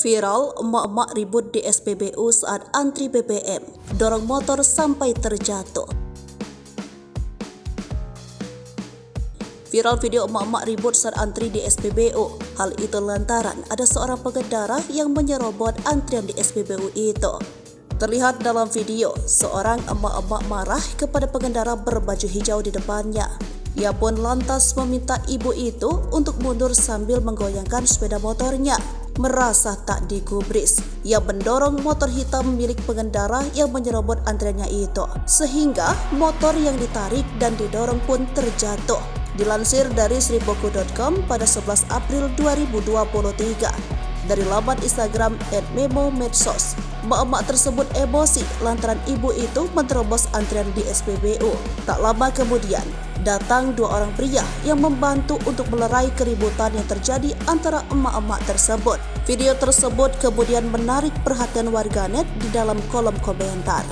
Viral, emak-emak ribut di SPBU saat antri BBM, dorong motor sampai terjatuh. Viral video emak-emak ribut saat antri di SPBU. Hal itu lantaran ada seorang pengendara yang menyerobot antrian di SPBU itu. Terlihat dalam video, seorang emak-emak marah kepada pengendara berbaju hijau di depannya. Ia pun lantas meminta ibu itu untuk mundur sambil menggoyangkan sepeda motornya. Merasa tak digubris, ia mendorong motor hitam milik pengendara yang menyerobot antriannya itu, sehingga motor yang ditarik dan didorong pun terjatuh. Dilansir dari sriboku.com pada 11 April 2023. Dari laman Instagram @memo_medsos, emak-emak tersebut emosi lantaran ibu itu menerobos antrian di SPBU. Tak lama kemudian, datang dua orang pria yang membantu untuk melerai keributan yang terjadi antara emak-emak tersebut. Video tersebut kemudian menarik perhatian warganet di dalam kolom komentar.